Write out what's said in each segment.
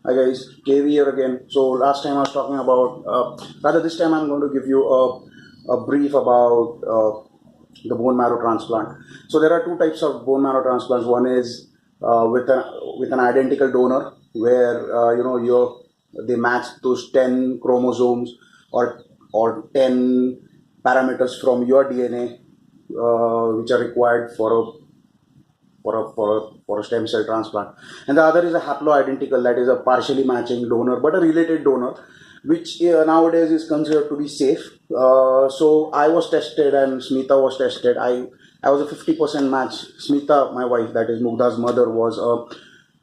Hi guys, KV here again. So last time I was talking about, rather this time I'm going to give you a brief about the bone marrow transplant. So there are two types of bone marrow transplants. One is with an identical donor, where they match those 10 chromosomes or 10 parameters from your DNA, which are required for a stem cell transplant. And the other is a haploidentical, that is a partially matching donor, but a related donor, which nowadays is considered to be safe. So I was tested and Smita was tested. I was a 50% match. Smita, my wife, that is Mugdha's mother, was a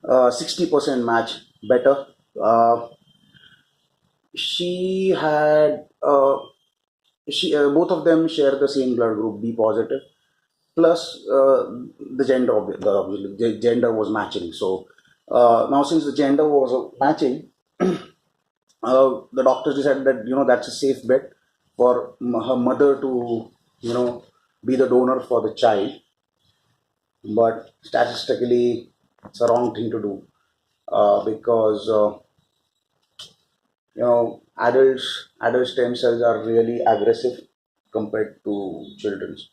60% match better. She had she Both of them share the same blood group, B positive, plus the gender of the gender was matching. So now since the gender was matching, the doctors decided that that's a safe bet for her mother to be the donor for the child. But statistically, it's a wrong thing to do, because adult stem cells are really aggressive compared to children's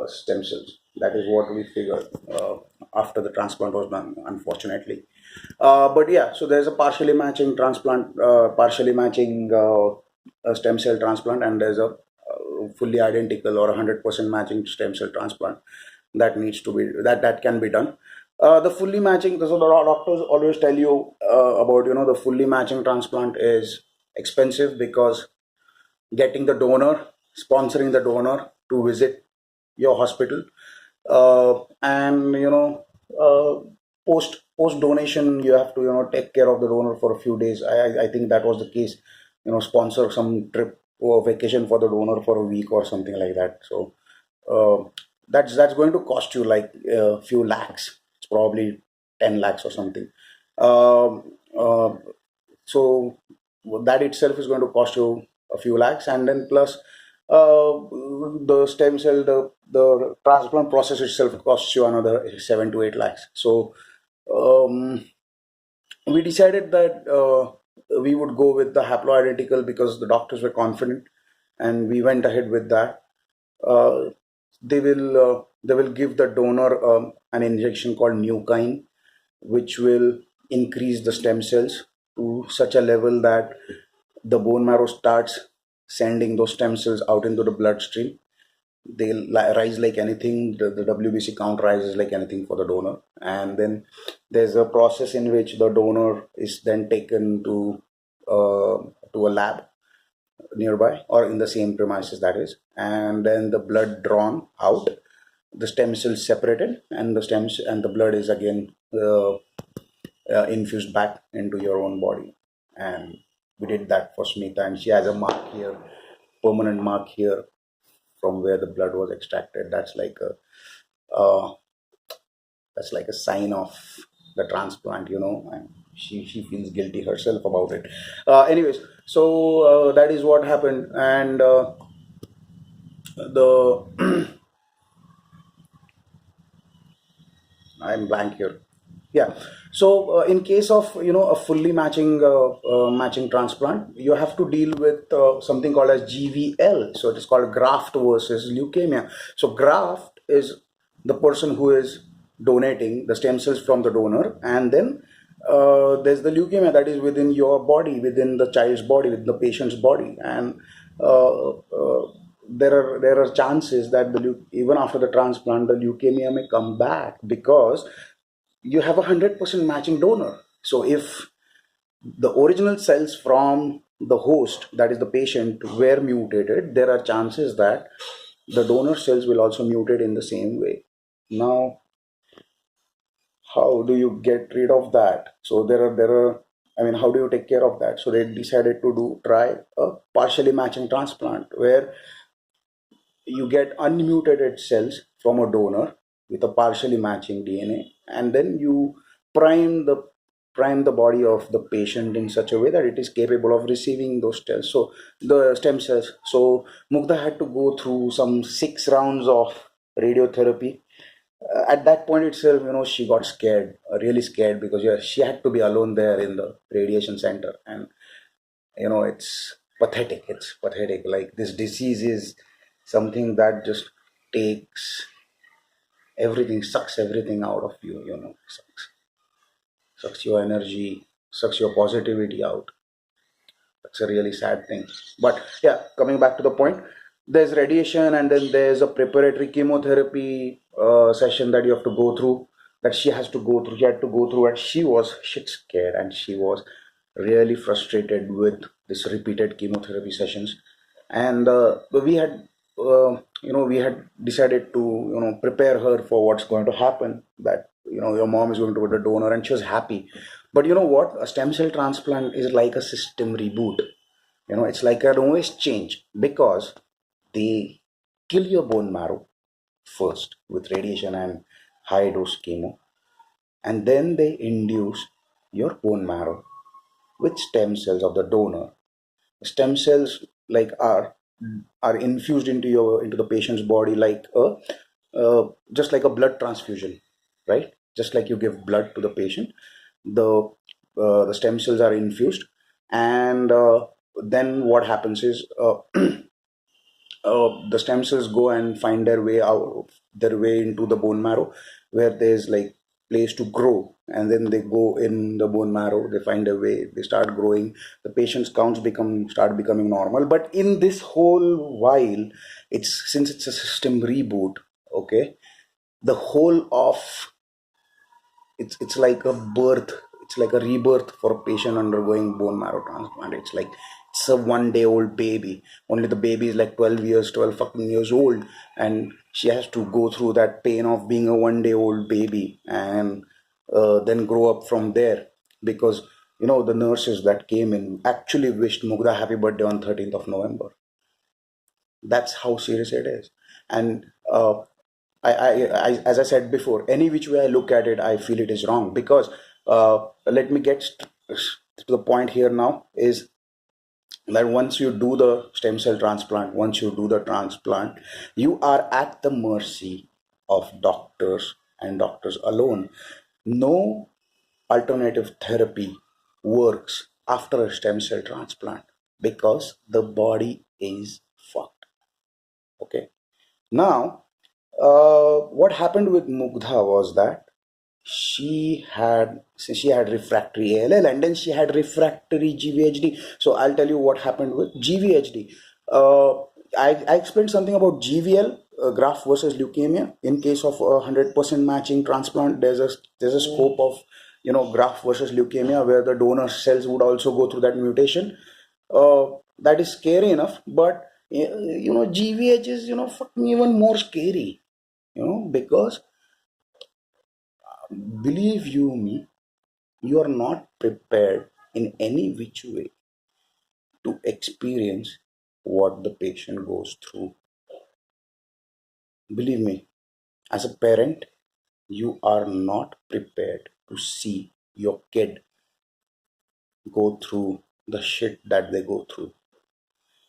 stem cells. That is what we figured after the transplant was done, unfortunately. But yeah, so there's a partially matching transplant, partially matching stem cell transplant, and there's a fully identical or 100% matching stem cell transplant that needs to be that can be done. The fully matching, so the doctors always tell you about the fully matching transplant is expensive, because getting the donor, sponsoring the donor to visit your hospital, and post donation you have to take care of the donor for a few days. I think that was the case. Sponsor some trip or vacation for the donor for a week or something like that. So that's going to cost you like a few lakhs. It's probably 10 lakhs or something. Um, uh, so that itself is going to cost you a few lakhs, and then plus the stem cell, the transplant process itself costs you another 7 to 8 lakhs. So um, we decided that we would go with the haploidentical because the doctors were confident, and we went ahead with that. uh, they will give the donor an injection called nukine, which will increase the stem cells to such a level that the bone marrow starts sending those stem cells out into the bloodstream. They'll rise like anything. The WBC count rises like anything for the donor, and then there's a process in which the donor is then taken uh, to a lab nearby or in the same premises, that is, and then the blood drawn out, the stem cells separated, and the blood is again infused back into your own body. And we did that for Smita, and she has a mark here, permanent mark here, from where the blood was extracted. Uh, that's like a sign of the transplant, and she feels guilty herself about it. Anyways, so that is what happened, and the I'm blank here. Yeah. So in case of a fully matching transplant, you have to deal with something called as GVL. So it is called graft versus leukemia. So graft is the person who is donating the stem cells from the donor, and then there's the leukemia that is within your body, within the child's body, within the patient's body, and there are chances that even after the transplant, the leukemia may come back because you have 100% matching donor. So if the original cells from the host, that is the patient, were mutated, there are chances that the donor cells will also mutate in the same way. Now, how do you get rid of that? So there are I mean, how do you take care of that? So they decided to try a partially matching transplant, where you get unmutated cells from a donor with a partially matching DNA, and then you prime the prime the body of the patient in such a way that it is capable of receiving those cells. So the stem cells. So Mugdha had to go through some 6 rounds of radiotherapy, At that point itself, she got scared, really scared, because yeah, she had to be alone there in the radiation center. And it's pathetic. It's pathetic. Like, this disease is something that just takes everything, sucks everything out of you, sucks your energy, sucks your positivity out. That's a really sad thing. But yeah, coming back to the point, there's radiation, and then there's a preparatory chemotherapy session that you have to go through, that she has to go through. She had to go through, and she was shit scared, and she was really frustrated with this repeated chemotherapy sessions. And we had decided to prepare her for what's going to happen. That your mom is going to be the donor, and she was happy. But you know what? A stem cell transplant is like a system reboot. It's like an OS change, because they kill your bone marrow first with radiation and high dose chemo, and then they induce your bone marrow with stem cells of the donor. Stem cells, like, are infused into the patient's body, like a just like a blood transfusion, right? Just like you give blood to the patient, the the stem cells are infused. And then what happens is, the stem cells go and find their way into the bone marrow, where there's like place to grow, and then they go in the bone marrow, they find a way, they start growing, the patient's counts start becoming normal. But in this whole while, since it's a system reboot, okay, the whole of it's like a birth, it's like a rebirth for a patient undergoing bone marrow transplant. It's like it's a 1 day old baby. Only the baby is like 12 fucking years old, and she has to go through that pain of being a 1 day old baby, and then grow up from there. Because the nurses that came in actually wished Mugda happy birthday on 13th of November. That's how serious it is. And as I said before, any which way I look at it, I feel it is wrong. Because let me get to the point here now, is that once you do the stem cell transplant, once you do the transplant, you are at the mercy of doctors, and doctors alone. No alternative therapy works after a stem cell transplant, because the body is fucked. Okay. Now, what happened with Mugdha was that she had refractory ALL, and then she had refractory GVHD. So I'll tell you what happened with GVHD. Uh, I explained something about GVL, graft versus leukemia. In case of 100% matching transplant, there's a scope of graft versus leukemia, where the donor cells would also go through that mutation. That is scary enough, but GVH is fucking even more scary. Because, believe you me, you are not prepared in any which way to experience what the patient goes through. Believe me, as a parent, you are not prepared to see your kid go through the shit that they go through.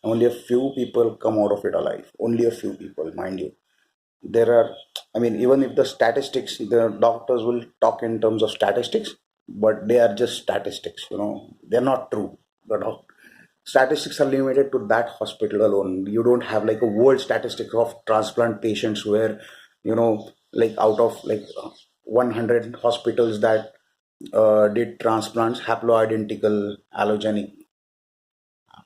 Only a few people come out of it alive. Only a few people, mind you. There are, I mean, even if the statistics, the doctors will talk in terms of statistics, but they are just statistics. They're not true. Statistics are limited to that hospital alone. You don't have like a world statistics of transplant patients, where like out of like 100 hospitals that did transplants, allogenic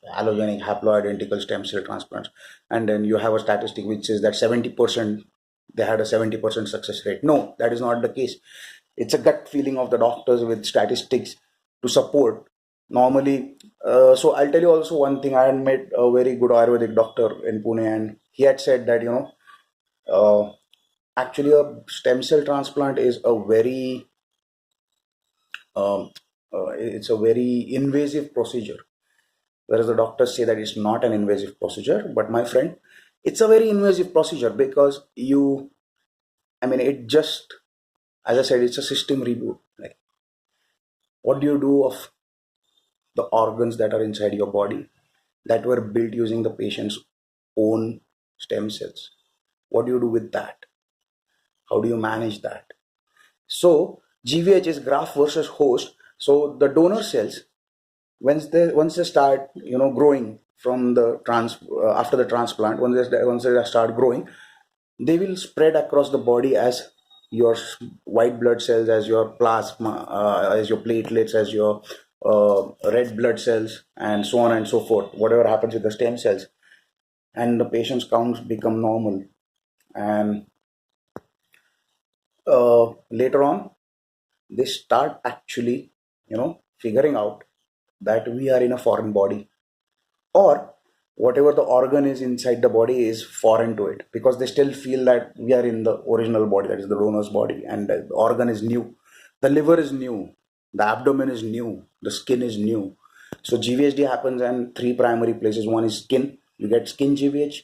haploidentical stem cell transplants, and then you have a statistic which says that 70%, they had a 70% success rate. No, that is not the case. It's a gut feeling of the doctors with statistics to support normally. So I'll tell you also one thing. I had met a very good Ayurvedic doctor in Pune, and he had said that uh, actually a stem cell transplant is a very it's a very invasive procedure, whereas the doctors say that it's not an invasive procedure. But my friend, it's a very invasive procedure, because I mean, it just, as I said, it's a system reboot. Like, what do you do of the organs that are inside your body that were built using the patient's own stem cells? What do you do with that? How do you manage that? So GVH is graft versus host. So the donor cells, once they start growing from the after the transplant, once they start growing, they will spread across the body as your white blood cells, as your plasma, as your platelets, as your red blood cells, and so on and so forth. Whatever happens with the stem cells, and the patient's counts become normal. And later on, they start actually, figuring out that we are in a foreign body, or whatever the organ is inside the body is foreign to it, because they still feel that we are in the original body, that is the donor's body, and the organ is new, the liver is new, the abdomen is new, the skin is new. So GVHD happens in three primary places. One is skin, you get skin GVH,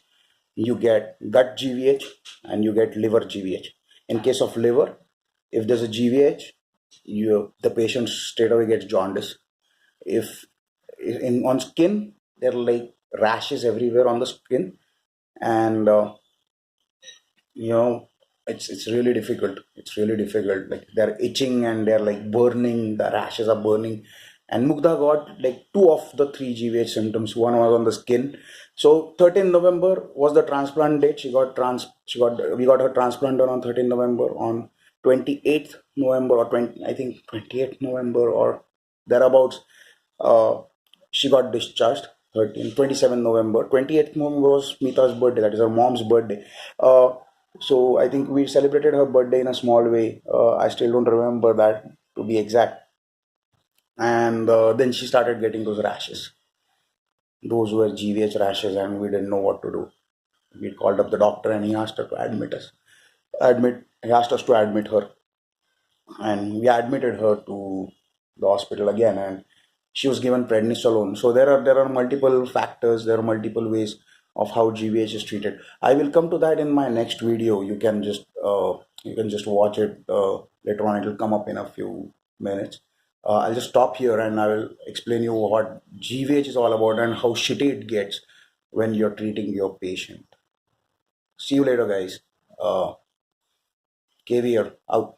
you get gut GVH, and you get liver GVH. In case of liver, if there's a GVH, the patient straight away gets jaundice. If in on skin, there are like rashes everywhere on the skin, and you know it's really difficult. It's really difficult. Like they're itching and they're like burning. The rashes are burning. And Mugdha got like two of the three GVH symptoms. One was on the skin. So 13 November was the transplant date. We got her transplant done on 13 November. On 28th November, or 20, I think 28th November or thereabouts, uh, she got discharged. 27 November. 28th November was Mita's birthday, that is her mom's birthday. So I think we celebrated her birthday in a small way. I still don't remember that to be exact. And then she started getting those rashes. Those were GVH rashes, and we didn't know what to do. We called up the doctor, and he asked her to admit us. He asked us to admit her, and we admitted her to the hospital again, and she was given prednisolone. So there are multiple factors, there are multiple ways of how GVH is treated. I will come to that in my next video. You can just watch it later on. It will come up in a few minutes. I'll just stop here and I will explain you what GVH is all about and how shitty it gets when you're treating your patient. See you later, guys. KVR out.